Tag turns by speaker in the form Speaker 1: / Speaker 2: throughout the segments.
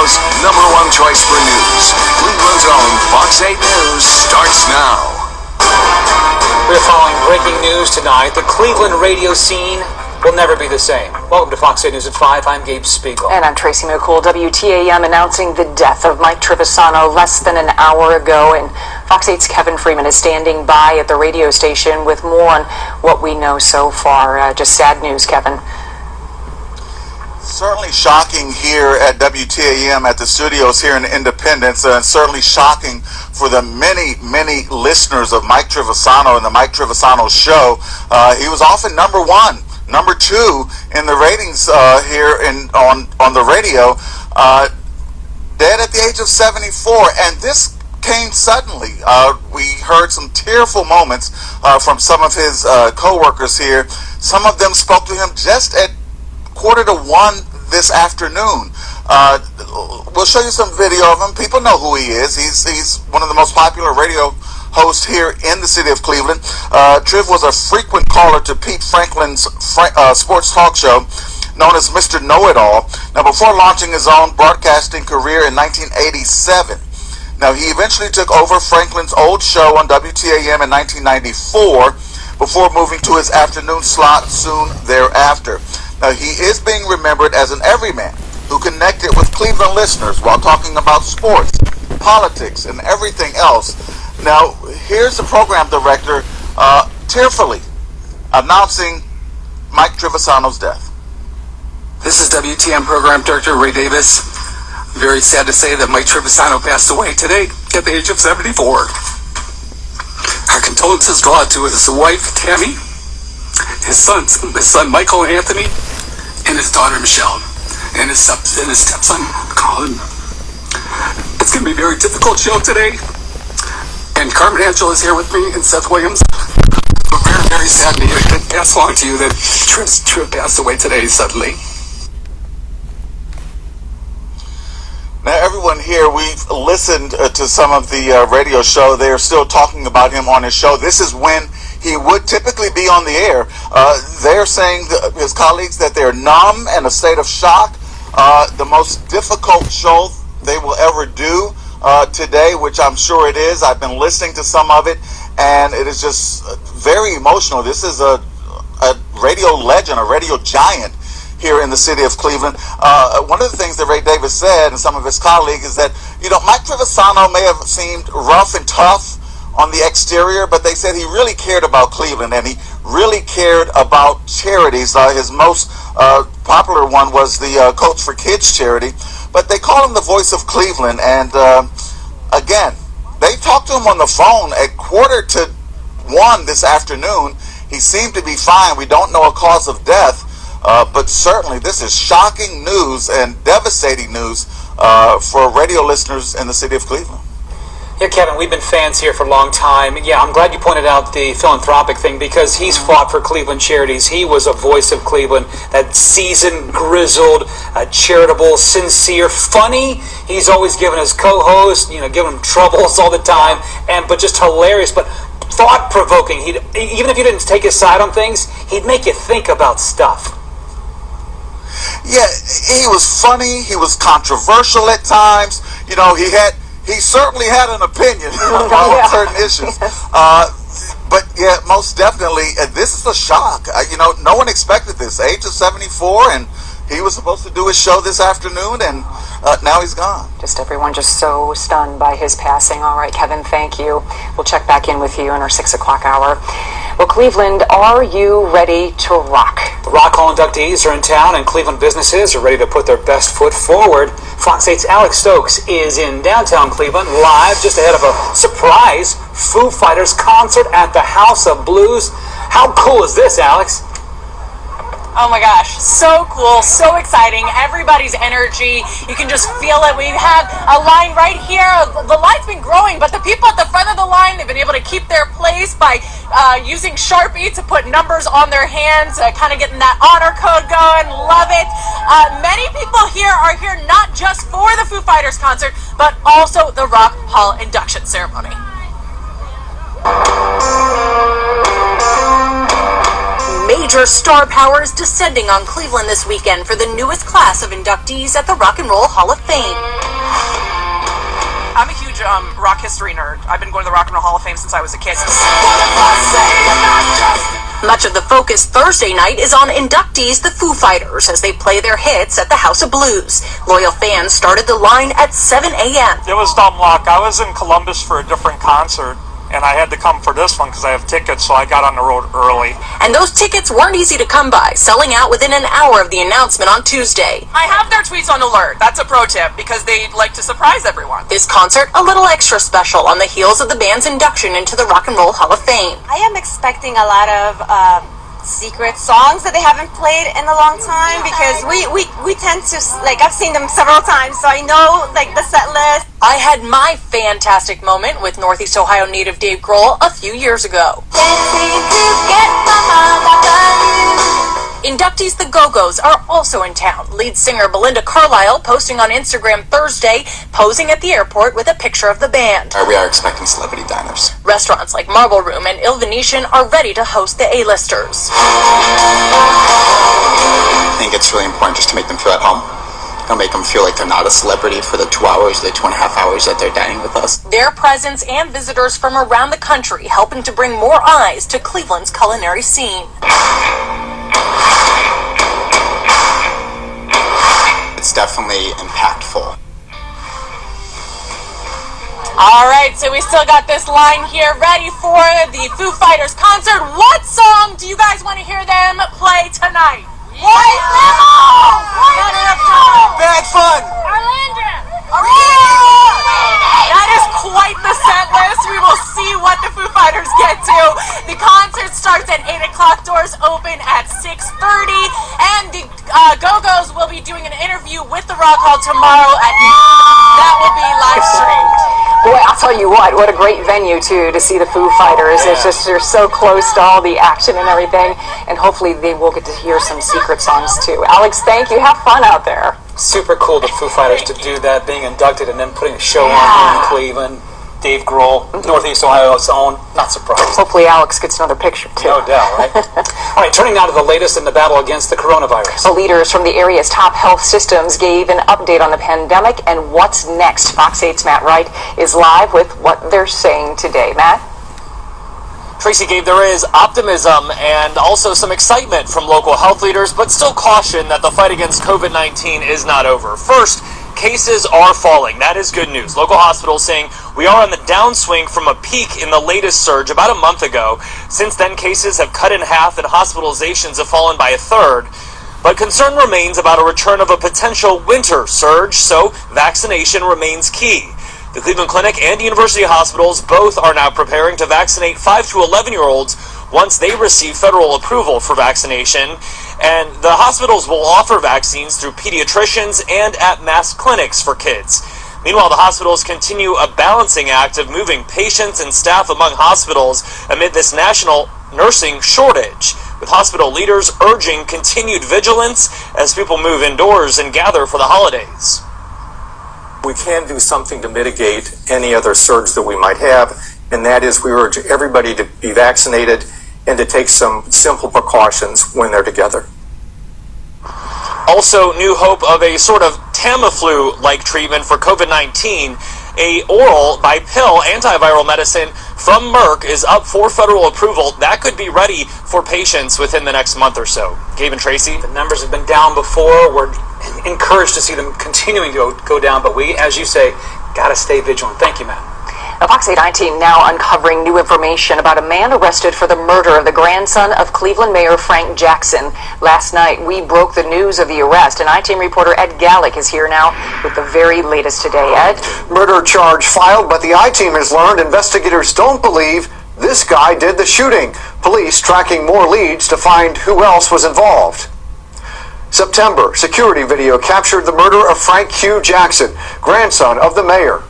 Speaker 1: Ohio's #1 choice for news. Cleveland's own Fox 8 News starts now.
Speaker 2: We're following breaking news tonight. The Cleveland radio scene will never be the same. Welcome to Fox 8 News at 5. I'm Gabe Spiegel.
Speaker 3: And I'm Tracy McCool. WTAM announcing the death of Mike Trivisonno less than an hour ago. And Fox 8's Kevin Freeman is standing by at the radio station with more on what we know so far. Just sad news, Kevin.
Speaker 4: Certainly shocking here at WTAM at the studios here in Independence, and certainly shocking for the many listeners of Mike Trivisonno and the Mike Trivisonno Show. He was often number 1, number 2 in the ratings here on the radio. Dead at the age of 74, and this came suddenly. We heard some tearful moments from some of his co-workers here. Some of them spoke to him just at 1:45 this afternoon. We'll show you some video of him. People know who he is. He's one of the most popular radio hosts here in the city of Cleveland. Triv was a frequent caller to Pete Franklin's sports talk show known as Mr. Know-It-All. Now, before launching his own broadcasting career in 1987. Now, he eventually took over Franklin's old show on WTAM in 1994 before moving to his afternoon slot soon thereafter. Now, he is being remembered as an everyman who connected with Cleveland listeners while talking about sports, politics, and everything else. Now, here's the program director tearfully announcing Mike Trivisonno's death.
Speaker 5: This is WTM Program Director Ray Davis. Very sad to say that Mike Trivisonno passed away today at the age of 74. Our condolences go out to his wife, Tammy, his son Michael Anthony, and his daughter Michelle, and his stepson Colin. It's going to be a very difficult show today, and Carmen Angel is here with me, and Seth Williams. We're very, very sad to pass along to you that Triv passed away today suddenly.
Speaker 4: Now, everyone here, we've listened to some of the radio show. They're still talking about him on his show. This is when he would typically be on the air. They're saying, his colleagues, that they're numb and a state of shock. The most difficult show they will ever do today, which I'm sure it is. I've been listening to some of it, and it is just very emotional. This is a radio legend, a radio giant here in the city of Cleveland. One of the things that Ray Davis said and some of his colleagues is that, Mike Trivisonno may have seemed rough and tough on the exterior, but they said he really cared about Cleveland, and he really cared about charities. His most popular one was the Coach for Kids charity, but they call him the voice of Cleveland. And again, they talked to him on the phone at 1:45 this afternoon. He seemed to be fine. We don't know a cause of death, but certainly this is shocking news and devastating news for radio listeners in the city of Cleveland.
Speaker 2: Yeah, Kevin, we've been fans here for a long time. Yeah, I'm glad you pointed out the philanthropic thing, because he's fought for Cleveland charities. He was a voice of Cleveland, that seasoned, grizzled, charitable, sincere, funny. He's always given his co-host, giving him troubles all the time, but just hilarious, but thought-provoking. Even if you didn't take his side on things, he'd make you think about stuff.
Speaker 4: Yeah, he was funny. He was controversial at times. He certainly had an opinion on certain issues. But yeah, most definitely, this is a shock. No one expected this. Age of 74, and he was supposed to do his show this afternoon, and now he's gone.
Speaker 3: Just everyone just so stunned by his passing. All right, Kevin, thank you. We'll check back in with you in our 6 o'clock hour. Well, Cleveland, are you ready to rock?
Speaker 2: The Rock Hall inductees are in town, and Cleveland businesses are ready to put their best foot forward. Fox 8's Alex Stokes is in downtown Cleveland, live just ahead of a surprise Foo Fighters concert at the House of Blues. How cool is this, Alex?
Speaker 6: Oh my gosh, so cool, so exciting. Everybody's energy, you can just feel it. We have a line right here. The line's been growing, but the people at the front of the line, they've been able to keep their place by using Sharpie to put numbers on their hands, kind of getting that honor code going. Love it. Many people here are here not just for the Foo Fighters concert, but also the Rock Hall induction ceremony.
Speaker 7: Major star power is descending on Cleveland this weekend for the newest class of inductees at the Rock and Roll Hall of Fame.
Speaker 8: I'm a huge rock history nerd. I've been going to the Rock and Roll Hall of Fame since I was a kid.
Speaker 7: Much of the focus Thursday night is on inductees, the Foo Fighters, as they play their hits at the House of Blues. Loyal fans started the line at 7 a.m.
Speaker 9: It was dumb luck. I was in Columbus for a different concert, and I had to come for this one because I have tickets, so I got on the road early.
Speaker 7: And those tickets weren't easy to come by, selling out within an hour of the announcement on Tuesday.
Speaker 8: I have their tweets on alert. That's a pro tip because they like to surprise everyone.
Speaker 7: This concert, a little extra special on the heels of the band's induction into the Rock and Roll Hall of Fame.
Speaker 10: I am expecting a lot of secret songs that they haven't played in a long time because we tend to, like, I've seen them several times, so I know, like, the set list.
Speaker 7: I had my fantastic moment with Northeast Ohio native Dave Grohl a few years ago. Inductees the Go-Go's are also in town. Lead singer Belinda Carlisle posting on Instagram Thursday, posing at the airport with a picture of the band.
Speaker 11: We are expecting celebrity diners.
Speaker 7: Restaurants like Marble Room and Il Venetian are ready to host the A-listers.
Speaker 11: I think it's really important just to make them feel at home. Don't make them feel like they're not a celebrity for the 2 hours, the 2.5 hours that they're dining with us.
Speaker 7: Their presence and visitors from around the country helping to bring more eyes to Cleveland's culinary scene.
Speaker 11: It's definitely impactful.
Speaker 6: All right, so we still got this line here ready for the Foo Fighters concert. What song do you guys want to hear them play tonight? White Limo!
Speaker 5: Bad Fun!
Speaker 6: That is quite the set list. We will see what the Foo Fighters get to. The concert starts at 8 o'clock. Doors open at 6:30. And the Go-Go's will be doing an interview with the Rock Hall tomorrow at 9. That will be live streamed.
Speaker 3: Boy, I'll tell you what a great venue, too, to see the Foo Fighters.
Speaker 2: Yeah.
Speaker 3: It's just, they're so close to all the action and everything, and hopefully they will get to hear some secret songs, too. Alex, thank you. Have fun out there.
Speaker 2: Super cool, the Foo Fighters, to do that, being inducted and then putting a show on here in Cleveland. Dave Grohl, Northeast Ohio's own, not surprised.
Speaker 3: Hopefully Alex gets another picture, too.
Speaker 2: No doubt, right? All right, turning now to the latest in the battle against the coronavirus.
Speaker 3: The leaders from the area's top health systems gave an update on the pandemic and what's next. Fox 8's Matt Wright is live with what they're saying today. Matt?
Speaker 12: Tracy, Gabe, there is optimism and also some excitement from local health leaders, but still caution that the fight against COVID-19 is not over. First, cases are falling. That is good news. Local hospitals saying we are on the downswing from a peak in the latest surge about a month ago. Since then, cases have cut in half and hospitalizations have fallen by a third. But concern remains about a return of a potential winter surge, so vaccination remains key. The Cleveland Clinic and University Hospitals both are now preparing to vaccinate 5 to 11-year-olds once they receive federal approval for vaccination. And the hospitals will offer vaccines through pediatricians and at mass clinics for kids. Meanwhile, the hospitals continue a balancing act of moving patients and staff among hospitals amid this national nursing shortage, with hospital leaders urging continued vigilance as people move indoors and gather for the holidays.
Speaker 13: We can do something to mitigate any other surge that we might have, and that is we urge everybody to be vaccinated and to take some simple precautions when they're together.
Speaker 12: Also, new hope of a sort of Tamiflu-like treatment for COVID-19. A oral by-pill antiviral medicine from Merck is up for federal approval. That could be ready for patients within the next month or so. Gabe and Tracy?
Speaker 2: The numbers have been down before. We're encouraged to see them continuing to go down, but we, as you say, got to stay vigilant. Thank you, Matt.
Speaker 3: Now, Fox 8 team now uncovering new information about a man arrested for the murder of the grandson of Cleveland Mayor Frank Jackson. Last night, we broke the news of the arrest, and I-Team reporter Ed Gallick is here now with the very latest today. Ed?
Speaker 14: Murder charge filed, but the I-Team has learned investigators don't believe this guy did the shooting. Police tracking more leads to find who else was involved. September, security video captured the murder of Frank Q. Jackson, grandson of the mayor.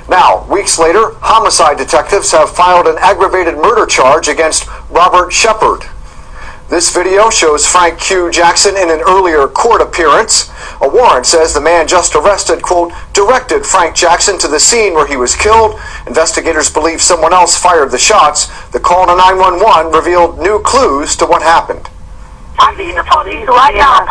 Speaker 14: Now, weeks later, homicide detectives have filed an aggravated murder charge against Robert Shepard. This video shows Frank Q. Jackson in an earlier court appearance. A warrant says the man just arrested, quote, directed Frank Jackson to the scene where he was killed. Investigators believe someone else fired the shots. The call to 911 revealed new clues to what happened.
Speaker 15: I need the police right now.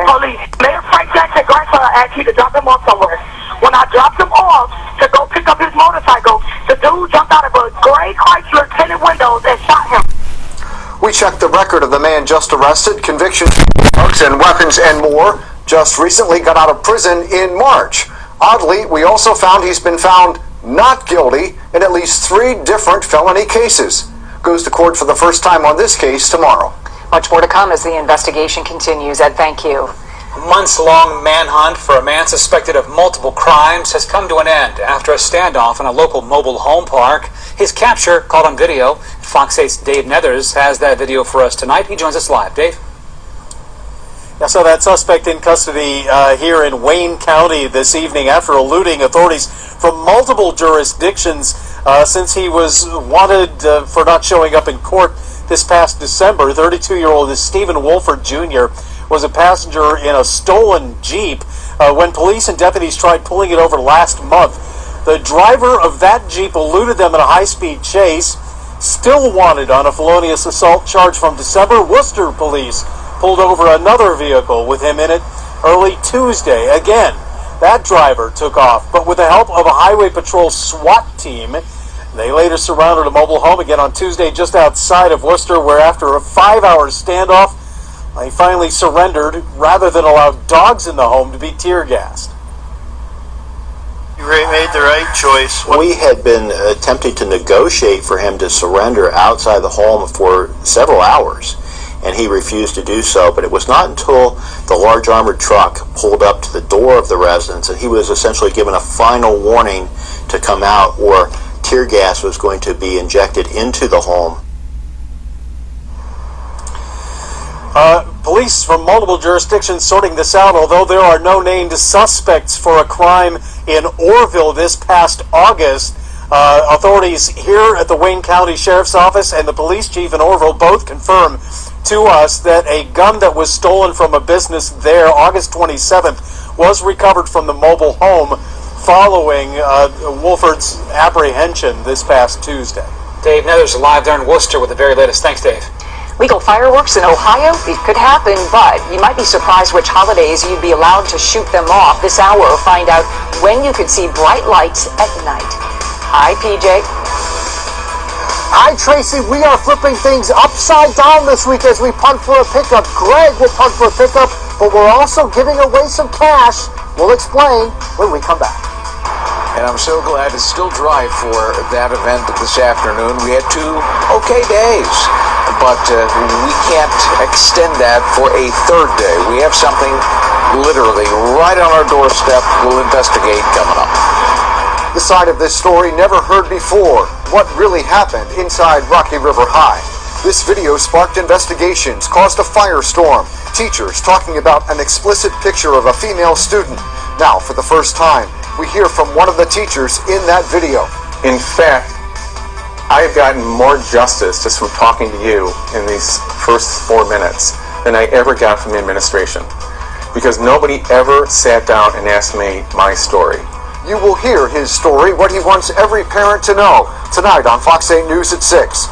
Speaker 15: Police. Mayor Frank Jackson Garza asked me to drop him off somewhere. When I dropped him off to go pick up his motorcycle, the dude jumped out of a gray Chrysler tinted windows and shot him.
Speaker 14: We checked the record of the man just arrested, convictions, drugs and weapons and more. Just recently got out of prison in March. Oddly, we also found he's been found not guilty in at least 3 different felony cases. Goes to court for the first time on this case tomorrow.
Speaker 3: Much more to come as the investigation continues. Ed, thank you.
Speaker 2: A months-long manhunt for a man suspected of multiple crimes has come to an end after a standoff in a local mobile home park. His capture, caught on video. Fox 8's Dave Nethers has that video for us tonight. He joins us live. Dave?
Speaker 16: Yeah, so that suspect in custody here in Wayne County this evening after eluding authorities from multiple jurisdictions since he was wanted for not showing up in court this past December. 32-year-old Stephen Wolford Jr. was a passenger in a stolen Jeep when police and deputies tried pulling it over last month. The driver of that Jeep eluded them in a high-speed chase. Still wanted on a felonious assault charge from December. Worcester police pulled over another vehicle with him in it early Tuesday. Again, that driver took off, but with the help of a Highway Patrol SWAT team, they later surrounded a mobile home again on Tuesday just outside of Worcester, where after a 5-hour standoff, they finally surrendered rather than allow dogs in the home to be tear gassed.
Speaker 17: You made the right choice.
Speaker 18: We had been attempting to negotiate for him to surrender outside the home for several hours, and he refused to do so. But it was not until the large armored truck pulled up to the door of the residence and he was essentially given a final warning to come out, or tear gas was going to be injected into the home.
Speaker 16: Police from multiple jurisdictions sorting this out, although there are no named suspects for a crime in Orrville this past August. Authorities here at the Wayne County Sheriff's Office and the police chief in Orrville both confirm to us that a gun that was stolen from a business there August 27th was recovered from the mobile home following Wolford's apprehension this past Tuesday.
Speaker 2: Dave Nethers live there in Worcester with the very latest. Thanks, Dave.
Speaker 3: Legal fireworks in Ohio? It could happen, but you might be surprised which holidays you'd be allowed to shoot them off. This hour, find out when you could see bright lights at night. Hi, PJ.
Speaker 19: Hi, Tracy. We are flipping things upside down this week as we punt for a pickup. Greg will punt for a pickup, but we're also giving away some cash. We'll explain when we come back.
Speaker 1: And I'm so glad to still drive for that event this afternoon. We had 2 okay days, but we can't extend that for a 3rd day. We have something literally right on our doorstep. We'll investigate coming up.
Speaker 14: The side of this story never heard before. What really happened inside Rocky River High? This video sparked investigations, caused a firestorm. Teachers talking about an explicit picture of a female student. Now, for the first time, we hear from one of the teachers in that video.
Speaker 13: In fact, I have gotten more justice just from talking to you in these first 4 minutes than I ever got from the administration, because nobody ever sat down and asked me my story.
Speaker 14: You will hear his story, what he wants every parent to know, tonight on Fox 8 News at 6.